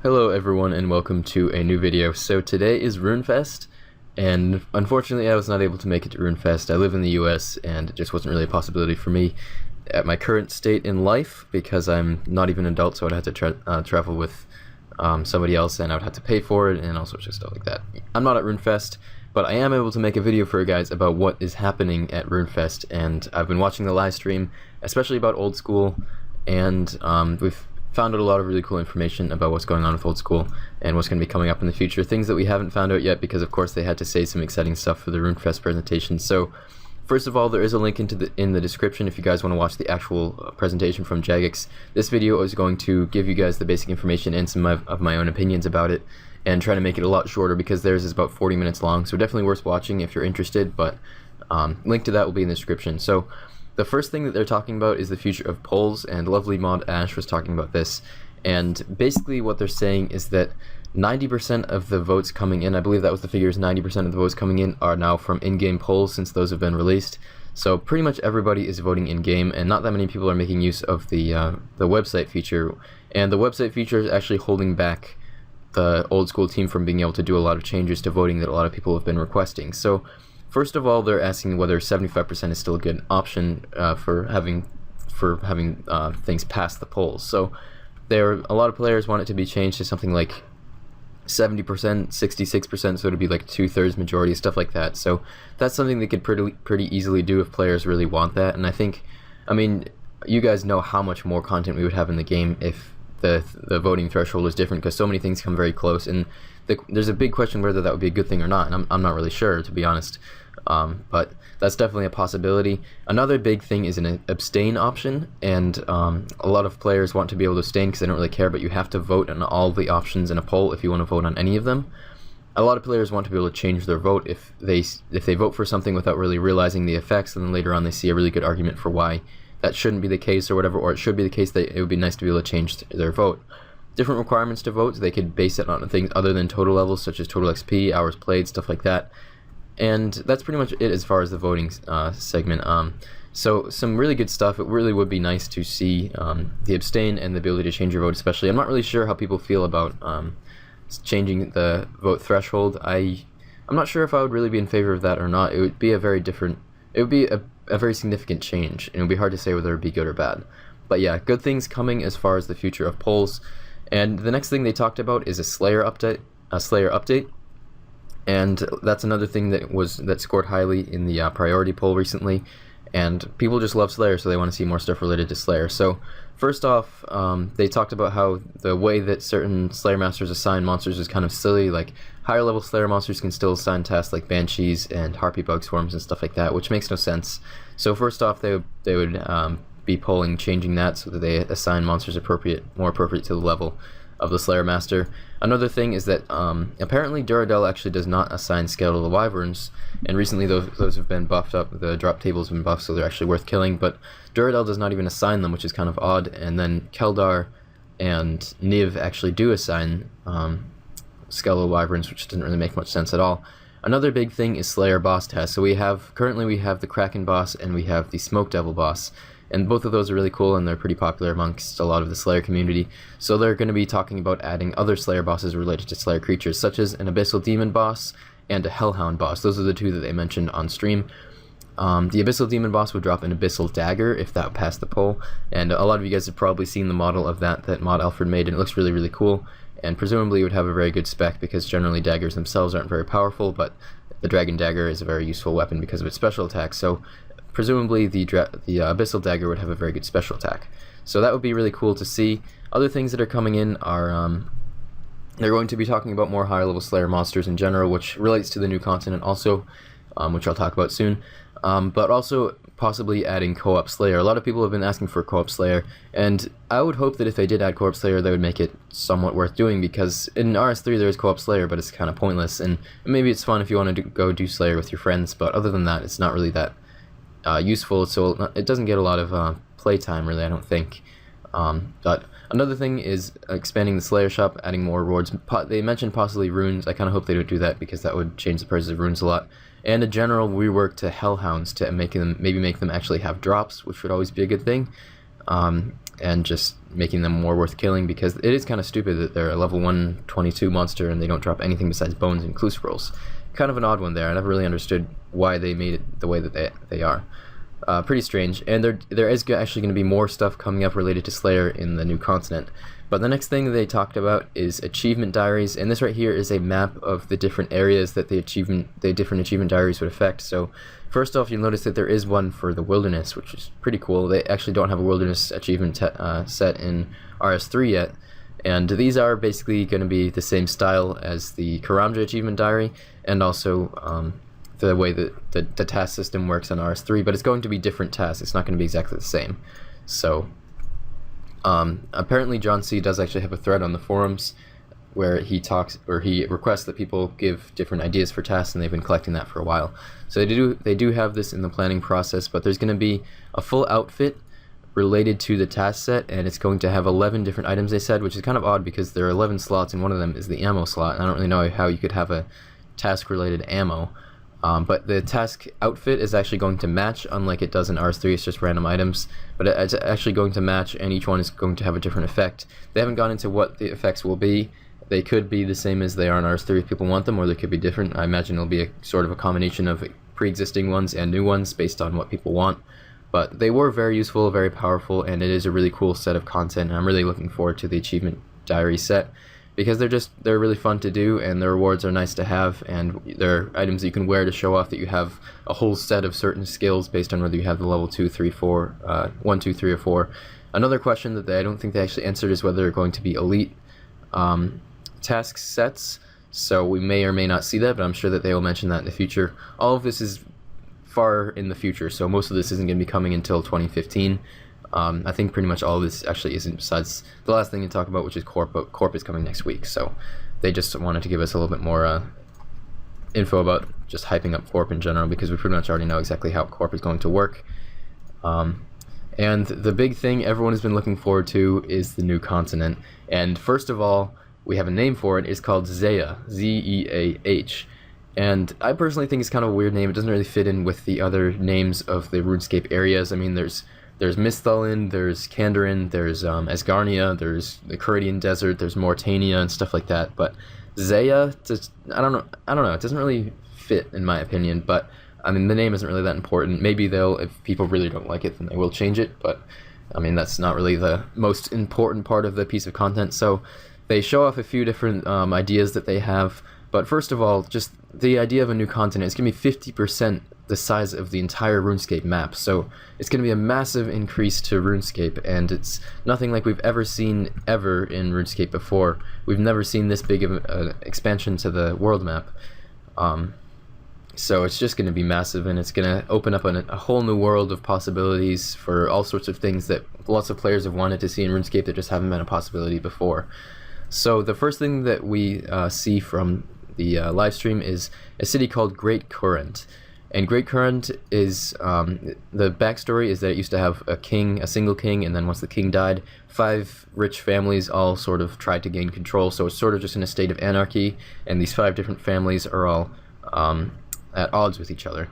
Hello everyone and welcome to a new video. So today is Runefest, and unfortunately I was not able to make it to Runefest. I live in the US and it just wasn't really a possibility for me at my current state in life because I'm not even an adult, so I'd have to travel with somebody else and I would have to pay for it and all sorts of stuff like that. I'm not at Runefest, but I am able to make a video for you guys about what is happening at Runefest, and I've been watching the live stream, especially about Oldschool, and we've found out a lot of really cool information about what's going on with Oldschool and what's going to be coming up in the future. Things that we haven't found out yet because, of course, they had to say some exciting stuff for the Runefest presentation. So, first of all, there is a link in the description if you guys want to watch the actual presentation from Jagex. This video is going to give you guys the basic information and some of my own opinions about it, and try to make it a lot shorter because theirs is about 40 minutes long. So definitely worth watching if you're interested. But link to that will be in the description. So, the first thing that they're talking about is the future of polls, and lovely mod Ash was talking about this, and basically what they're saying is that 90% of the votes coming in, I believe that was the figures, 90% of the votes coming in are now from in-game polls since those have been released. So pretty much everybody is voting in-game, and not that many people are making use of the website feature, and the website feature is actually holding back the Oldschool team from being able to do a lot of changes to voting that a lot of people have been requesting. So first of all, they're asking whether 75% is still a good option for having things past the polls. So a lot of players want it to be changed to something like 70%, 66%, so it'd be like 2/3 majority, stuff like that. So that's something they could pretty easily do if players really want that. And I mean, you guys know how much more content we would have in the game if the voting threshold is different, because so many things come very close, and there's a big question whether that would be a good thing or not, and I'm not really sure, to be honest. But that's definitely a possibility. Another big thing is an abstain option, and a lot of players want to be able to abstain because they don't really care, but you have to vote on all the options in a poll if you want to vote on any of them. A lot of players want to be able to change their vote if they vote for something without really realizing the effects, and then later on they see a really good argument for why that shouldn't be the case or whatever, or it should be the case, that it would be nice to be able to change their vote. Different requirements to vote, so they could base it on things other than total levels, such as total XP, hours played, stuff like that. And that's pretty much it as far as the voting segment. So some really good stuff. It really would be nice to see the abstain and the ability to change your vote, especially. I'm not really sure how people feel about changing the vote threshold. I'm not sure if I would really be in favor of that or not. It would be a very significant change, and it would be hard to say whether it would be good or bad. But yeah, good things coming as far as the future of polls. And the next thing they talked about is a Slayer update. And that's another thing that scored highly in the priority poll recently. And people just love Slayer, so they want to see more stuff related to Slayer. So first off, they talked about how the way that certain Slayer Masters assign monsters is kind of silly. Like, higher level Slayer monsters can still assign tasks like Banshees and Harpy Bug Swarms and stuff like that, which makes no sense. So first off, they would be polling changing that so that they assign monsters more appropriate to the level of the Slayer Master. Another thing is that apparently Duradel actually does not assign Skeletal Wyverns, and recently those have been buffed up. The drop table has been buffed, so they're actually worth killing, but Duradel does not even assign them, which is kind of odd. And then Keldar and Niv actually do assign Skeletal Wyverns, which doesn't really make much sense at all. Another big thing is Slayer boss tasks. So currently we have the Kraken boss and we have the Smoke Devil boss, and both of those are really cool, and they're pretty popular amongst a lot of the Slayer community. So they're going to be talking about adding other Slayer bosses related to Slayer creatures, such as an Abyssal Demon boss and a Hellhound boss. Those are the two that they mentioned on stream. The Abyssal Demon boss would drop an Abyssal Dagger if that passed the poll, and a lot of you guys have probably seen the model of that mod Alfred made, and it looks really, really cool, and presumably it would have a very good spec because generally daggers themselves aren't very powerful, but the Dragon Dagger is a very useful weapon because of its special attack. So presumably the Abyssal Dagger would have a very good special attack. So that would be really cool to see. Other things that are coming in are they're going to be talking about more higher level Slayer monsters in general, which relates to the new continent also, which I'll talk about soon. But also possibly adding co-op Slayer. A lot of people have been asking for co-op Slayer, and I would hope that if they did add co-op Slayer, they would make it somewhat worth doing, because in RS3 there is co-op Slayer, but it's kind of pointless, and maybe it's fun if you want to go do Slayer with your friends, but other than that, it's not really that useful, so it doesn't get a lot of playtime, really, I don't think. But another thing is expanding the Slayer shop, adding more rewards. They mentioned possibly runes. I kind of hope they don't do that, because that would change the prices of runes a lot. And a general rework to Hellhounds to maybe make them actually have drops, which would always be a good thing. and just making them more worth killing, because it is kind of stupid that they're a level 122 monster and they don't drop anything besides bones and crucibles. Kind of an odd one there. I never really understood why they made it the way that they are. Pretty strange. And there is actually going to be more stuff coming up related to Slayer in the new continent. But the next thing that they talked about is achievement diaries, and this right here is a map of the different areas that the different achievement diaries would affect. So first off, you'll notice that there is one for the wilderness, which is pretty cool. They actually don't have a wilderness achievement set in RS3 yet, and these are basically going to be the same style as the Karamja achievement diary, and also the way that the task system works on RS3, but it's going to be different tasks. It's not going to be exactly the same. So apparently John C. does actually have a thread on the forums where he requests that people give different ideas for tasks, and they've been collecting that for a while. So they do have this in the planning process, but there's going to be a full outfit related to the task set, and it's going to have 11 different items, they said, which is kind of odd because there are 11 slots and one of them is the ammo slot, and I don't really know how you could have a task related ammo. But the task outfit is actually going to match, unlike it does in RS3, it's just random items, but it's actually going to match, and each one is going to have a different effect. They haven't gone into what the effects will be. They could be the same as they are in RS3 if people want them, or they could be different. I imagine it'll be a sort of a combination of pre-existing ones and new ones based on what people want. But they were very useful, very powerful, and it is a really cool set of content, and I'm really looking forward to the achievement diary set, because they're really fun to do, and the rewards are nice to have, and they're items that you can wear to show off that you have a whole set of certain skills based on whether you have the level 2, 3, 4, 1, 2, 3, or 4. Another question that I don't think they actually answered is whether they're going to be elite task sets, so we may or may not see that, but I'm sure that they will mention that in the future. All of this is far in the future, so most of this isn't going to be coming until 2015. I think pretty much all of this actually isn't, besides the last thing to talk about, which is Corp, but Corp is coming next week, so they just wanted to give us a little bit more info about just hyping up Corp in general, because we pretty much already know exactly how Corp is going to work. And the big thing everyone has been looking forward to is the new continent, and first of all, we have a name for it. It's called Zeah, Z-E-A-H. And I personally think it's kind of a weird name. It doesn't really fit in with the other names of the RuneScape areas. I mean, there's Misthalin, there's Kandarin, there's Asgarnia, there's the Caridian Desert, there's Mortania and stuff like that. But Zeah, just I don't know. It doesn't really fit in my opinion. But I mean, the name isn't really that important. Maybe if people really don't like it, then they will change it. But I mean, that's not really the most important part of the piece of content. So they show off a few different ideas that they have. But first of all, just the idea of a new continent is going to be 50% the size of the entire RuneScape map. So it's going to be a massive increase to RuneScape, and it's nothing like we've ever seen ever in RuneScape before. We've never seen this big of an expansion to the world map. So it's just going to be massive, and it's going to open up a whole new world of possibilities for all sorts of things that lots of players have wanted to see in RuneScape that just haven't been a possibility before. So the first thing that we see from the live stream is a city called Great Current. And Great Current is, the backstory is that it used to have a single king, and then once the king died, 5 rich families all sort of tried to gain control, so it's sort of just in a state of anarchy, and these 5 different families are all at odds with each other.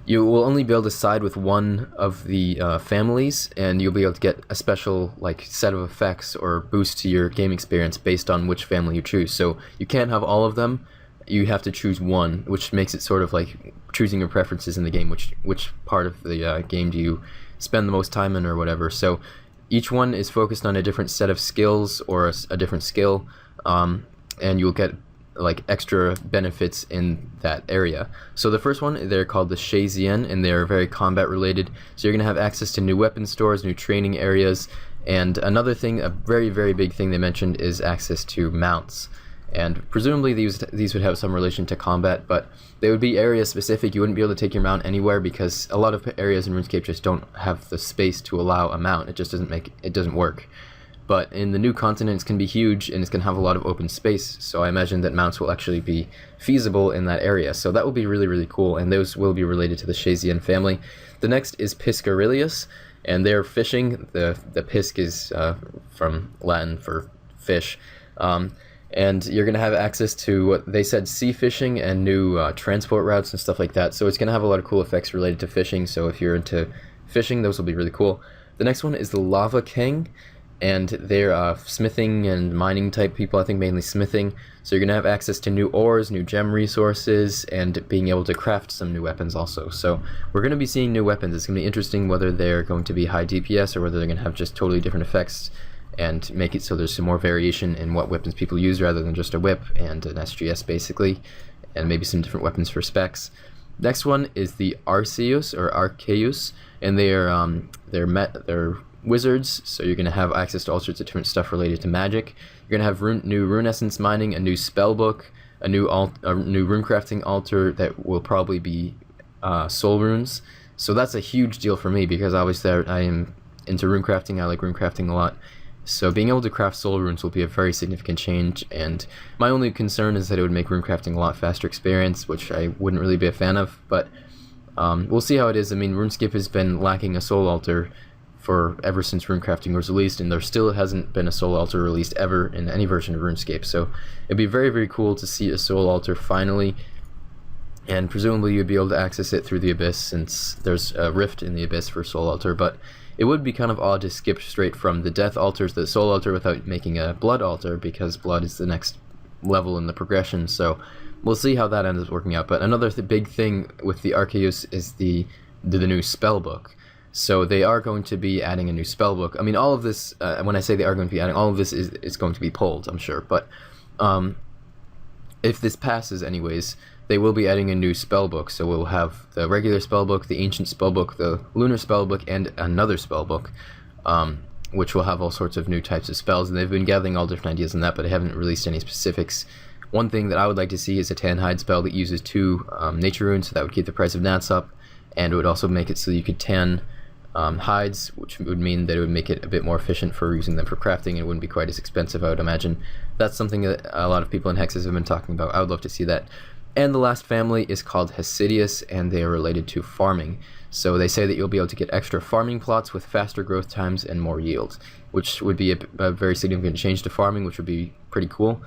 You will only be able to side with one of the families, and you'll be able to get a special set of effects or boost to your game experience based on which family you choose. So you can't have all of them, you have to choose one, which makes it sort of like choosing your preferences in the game, which part of the game do you spend the most time in or whatever. So each one is focused on a different set of skills or a different skill, and you'll get extra benefits in that area. So the first one, they're called the Shazian, and they're very combat related. So you're going to have access to new weapon stores, new training areas, and another thing, a very, very big thing they mentioned is access to mounts. And presumably these would have some relation to combat, but they would be area specific. You wouldn't be able to take your mount anywhere because a lot of areas in RuneScape just don't have the space to allow a mount. It just doesn't work. But in the new continent, it's going to be huge, and it's going to have a lot of open space, so I imagine that mounts will actually be feasible in that area. So that will be really, really cool, and those will be related to the Shazian family. The next is Piscarilius, and they're fishing. The Pisc is from Latin for fish. And you're going to have access to what they said, sea fishing and new transport routes and stuff like that. So it's going to have a lot of cool effects related to fishing, so if you're into fishing, those will be really cool. The next one is the Lava King, and they're smithing and mining type people, I think mainly smithing. So you're going to have access to new ores, new gem resources, and being able to craft some new weapons also. So we're going to be seeing new weapons. It's going to be interesting whether they're going to be high DPS or whether they're going to have just totally different effects and make it so there's some more variation in what weapons people use rather than just a whip and an SGS basically, and maybe some different weapons for specs. Next one is the Arceus or Arceus, and they're wizards, so you're going to have access to all sorts of different stuff related to magic. You're going to have new rune essence mining, a new spell book, a new rune crafting altar that will probably be soul runes. So that's a huge deal for me because obviously I am into rune crafting. I like rune crafting a lot. So being able to craft soul runes will be a very significant change, and my only concern is that it would make rune crafting a lot faster experience, which I wouldn't really be a fan of, but we'll see how it is. I mean, RuneScape has been lacking a soul altar for ever since runecrafting was released, and there still hasn't been a soul altar released ever in any version of RuneScape. So it'd be very, very cool to see a soul altar finally, and presumably you'd be able to access it through the Abyss since there's a rift in the Abyss for soul altar. But it would be kind of odd to skip straight from the death altar to the soul altar without making a blood altar, because blood is the next level in the progression. So we'll see how that ends up working out. But another big thing with the Arceus is the new spell book. So they are going to be adding a new spell book. I mean, all of this, when I say they are going to be adding, all of this is going to be pulled, I'm sure. But if this passes anyways, they will be adding a new spell book. So we'll have the regular spell book, the ancient spell book, the lunar spell book, and another spell book, which will have all sorts of new types of spells. And they've been gathering all different ideas on that, but they haven't released any specifics. One thing that I would like to see is a Tanhide spell that uses 2 nature runes, so that would keep the price of Nats up, and it would also make it so you could tan hides, which would mean that it would make it a bit more efficient for using them for crafting, and it wouldn't be quite as expensive, I would imagine. That's something that a lot of people in Hexes have been talking about. I would love to see that. And the last family is called Hesidius, and they are related to farming. So they say that you'll be able to get extra farming plots with faster growth times and more yield, which would be a very significant change to farming, which would be pretty cool.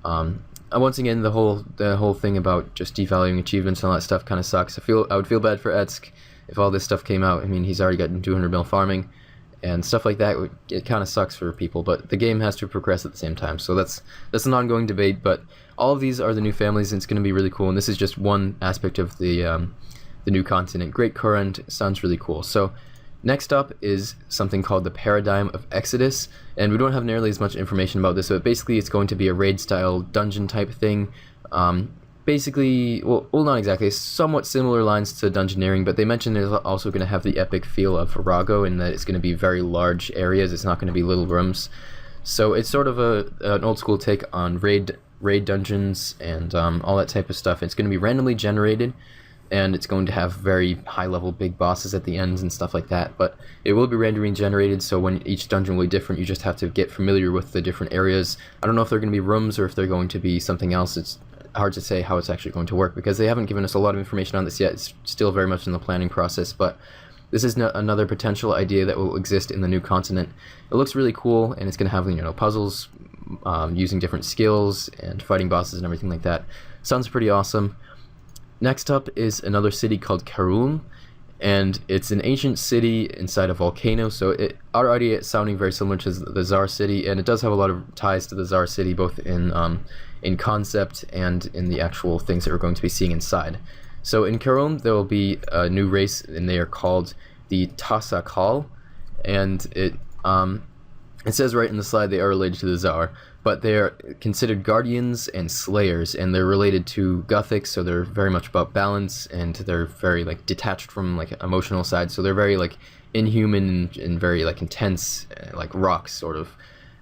Once again, the whole thing about just devaluing achievements and all that stuff kind of sucks. I would feel bad for Etsk if all this stuff came out. I mean, he's already gotten 200 mil farming and stuff like that. It kind of sucks for people, but the game has to progress at the same time. So that's an ongoing debate. But all of these are the new families, and it's going to be really cool. And this is just one aspect of the new continent. Great Current sounds really cool. So next up is something called the Paradigm of Exodus, and we don't have nearly as much information about this, but basically it's going to be a raid-style dungeon type thing. Basically, well, not exactly, somewhat similar lines to Dungeoneering, but they mentioned it's also going to have the epic feel of Virago in that it's going to be very large areas. It's not going to be little rooms. So it's sort of an old school take on raid dungeons and all that type of stuff. It's going to be randomly generated, and it's going to have very high-level big bosses at the ends and stuff like that, but it will be randomly generated, so when each dungeon will be different, you just have to get familiar with the different areas. I don't know if they're going to be rooms or if they're going to be something else. It's hard to say how it's actually going to work, because they haven't given us a lot of information on this yet. It's still very much in the planning process, but this is another potential idea that will exist in the new continent. It looks really cool, and it's going to have, puzzles, using different skills, and fighting bosses and everything like that. Sounds pretty awesome. Next up is another city called Karulm, and it's an ancient city inside a volcano, so it's sounding very similar to the Tsar city, and it does have a lot of ties to the Tsar city, both in concept and in the actual things that we're going to be seeing inside. So in Karulm, there will be a new race, and they are called the Tasakaal, and it says right in the slide they are related to the Tsar, but they are considered guardians and slayers, and they're related to Gothic, so they're very much about balance, and they're very detached from emotional side, so they're very inhuman and very intense, like rocks sort of.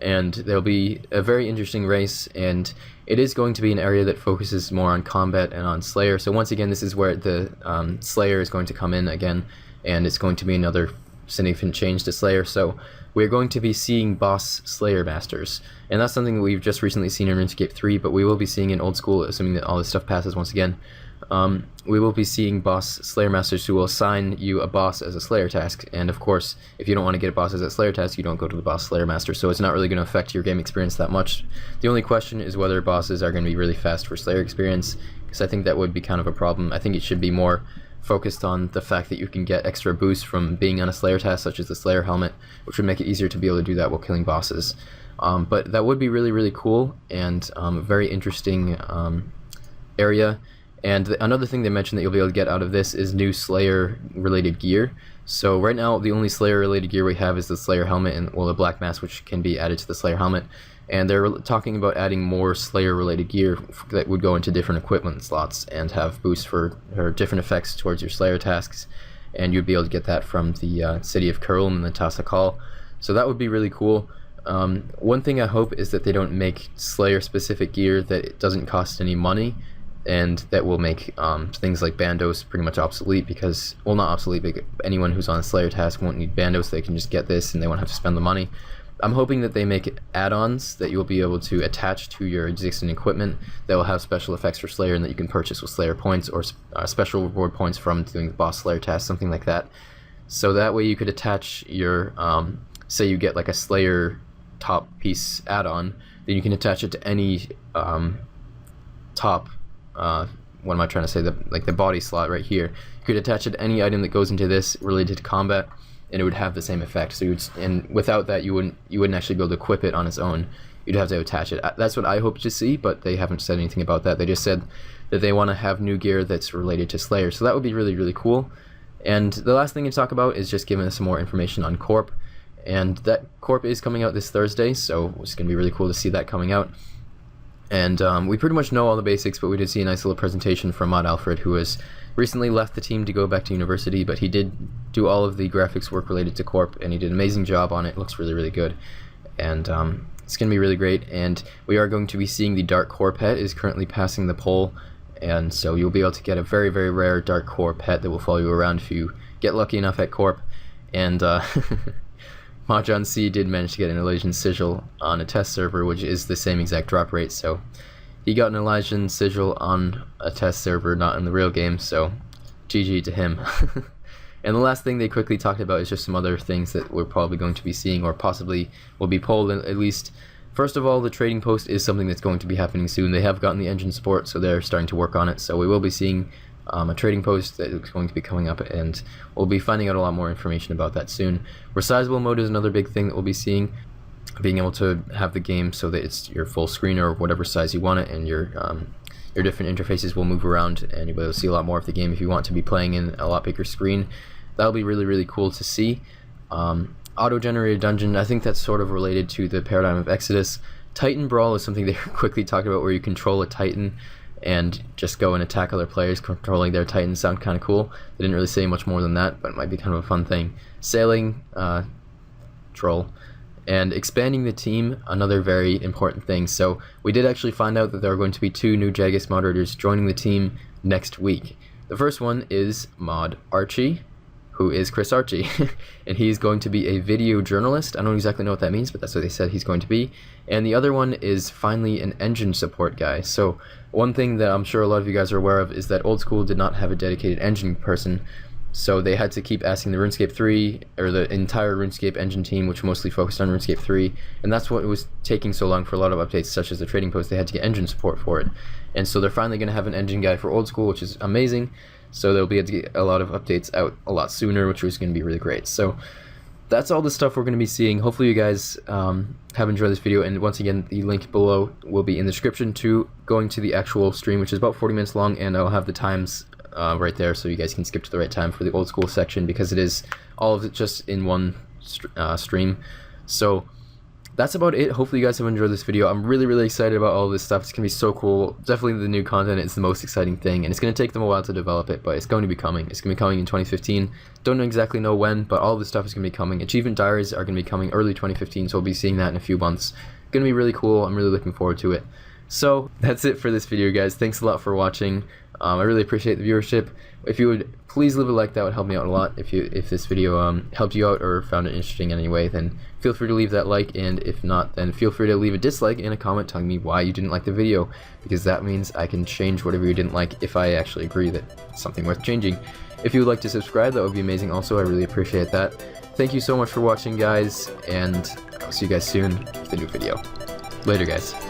And there'll be a very interesting race, and it is going to be an area that focuses more on combat and on Slayer. So once again, this is where the Slayer is going to come in again, and it's going to be another significant change to Slayer. So we're going to be seeing boss Slayer Masters, and that's something that we've just recently seen in RuneScape 3, but we will be seeing in Old School, assuming that all this stuff passes once again. We will be seeing boss Slayer Masters who will assign you a boss as a Slayer task, and of course, if you don't want to get a boss as a Slayer task, you don't go to the boss Slayer Master, so it's not really going to affect your game experience that much. The only question is whether bosses are going to be really fast for Slayer experience, because I think that would be kind of a problem. I think it should be more focused on the fact that you can get extra boosts from being on a Slayer task, such as the Slayer helmet, which would make it easier to be able to do that while killing bosses. But that would be really, really cool, and a very interesting area. And another thing they mentioned that you'll be able to get out of this is new Slayer related gear. So right now the only Slayer related gear we have is the Slayer helmet and, well, the black mask, which can be added to the Slayer helmet. And they're talking about adding more Slayer related gear that would go into different equipment slots and have boosts for or different effects towards your Slayer tasks, and you'd be able to get that from the city of Kurl and the Tasakaal. So that would be really cool. One thing I hope is that they don't make Slayer specific gear that it doesn't cost any money, and that will make things like bandos pretty much obsolete, because, well, not obsolete, but anyone who's on a Slayer task won't need bandos. They can just get this and they won't have to spend the money. I'm hoping that they make add-ons that you'll be able to attach to your existing equipment that will have special effects for Slayer and that you can purchase with Slayer points, or special reward points from doing the boss Slayer task, something like that. So that way you could attach your, say you get like a Slayer top piece add-on, then you can attach it to any top, what am I trying to say, like the body slot right here. You could attach it to any item that goes into this related to combat, and it would have the same effect. So and without that, you wouldn't actually be able to equip it on its own. You'd have to attach it. That's what I hope to see, but they haven't said anything about that. They just said that they want to have new gear that's related to Slayer. So that would be really, really cool. And the last thing to talk about is just giving us some more information on Corp. And that Corp is coming out this Thursday, so it's going to be really cool to see that coming out. And we pretty much know all the basics, but we did see a nice little presentation from Mod Alfred, who has recently left the team to go back to university, but he did do all of the graphics work related to Corp, and he did an amazing job on it. It looks really, really good, and it's going to be really great. And we are going to be seeing the Dark Core pet is currently passing the poll, and so you'll be able to get a very, very rare Dark Core pet that will follow you around if you get lucky enough at Corp. And Mahjong C did manage to get an Elysian Sigil on a test server, which is the same exact drop rate, so he got an Elysian Sigil on a test server, not in the real game, so GG to him. And the last thing they quickly talked about is just some other things that we're probably going to be seeing, or possibly will be polled at least. First of all, the trading post is something that's going to be happening soon. They have gotten the engine support, so they're starting to work on it, so we will be seeing a trading post that is going to be coming up, and we'll be finding out a lot more information about that soon. Resizable mode is another big thing that we'll be seeing, being able to have the game so that it's your full screen or whatever size you want it, and your different interfaces will move around, and you'll be able to see a lot more of the game if you want to be playing in a lot bigger screen. That'll be really, really cool to see. Auto-generated dungeon, I think that's sort of related to the paradigm of Exodus. Titan Brawl is something they quickly talked about, where you control a Titan and just go and attack other players controlling their Titans. Sound kind of cool. They didn't really say much more than that, but it might be kind of a fun thing. Sailing, troll, and expanding the team, another very important thing. So we did actually find out that there are going to be 2 new Jagex moderators joining the team next week. The first one is Mod Archie, who is Chris Archie, and he's going to be a video journalist. I don't exactly know what that means, but that's what they said he's going to be. And the other one is finally an engine support guy. So one thing that I'm sure a lot of you guys are aware of is that Oldschool did not have a dedicated engine person, so they had to keep asking the RuneScape 3, or the entire RuneScape engine team, which mostly focused on RuneScape 3, and that's what was taking so long for a lot of updates, such as the trading post. They had to get engine support for it, and so they're finally going to have an engine guy for Oldschool, which is amazing. So they'll be able to get a lot of updates out a lot sooner, which is going to be really great. So that's all the stuff we're going to be seeing. Hopefully you guys have enjoyed this video, and once again, the link below will be in the description to going to the actual stream, which is about 40 minutes long, and I'll have the times right there so you guys can skip to the right time for the old school section, because it is all of it just in one stream. So that's about it. Hopefully you guys have enjoyed this video. I'm really, really excited about all this stuff. It's going to be so cool. Definitely the new content is the most exciting thing, and it's going to take them a while to develop it, but it's going to be coming. It's going to be coming in 2015. Don't exactly know when, but all this stuff is going to be coming. Achievement diaries are going to be coming early 2015, so we'll be seeing that in a few months. It's going to be really cool. I'm really looking forward to it. So that's it for this video, guys. Thanks a lot for watching. I really appreciate the viewership. If you would please leave a like, that would help me out a lot. If this video helped you out or found it interesting in any way, then feel free to leave that like, and if not, then feel free to leave a dislike and a comment telling me why you didn't like the video, because that means I can change whatever you didn't like if I actually agree that it's something worth changing. If you would like to subscribe, that would be amazing also. I really appreciate that. Thank you so much for watching, guys, and I'll see you guys soon with a new video. Later, guys.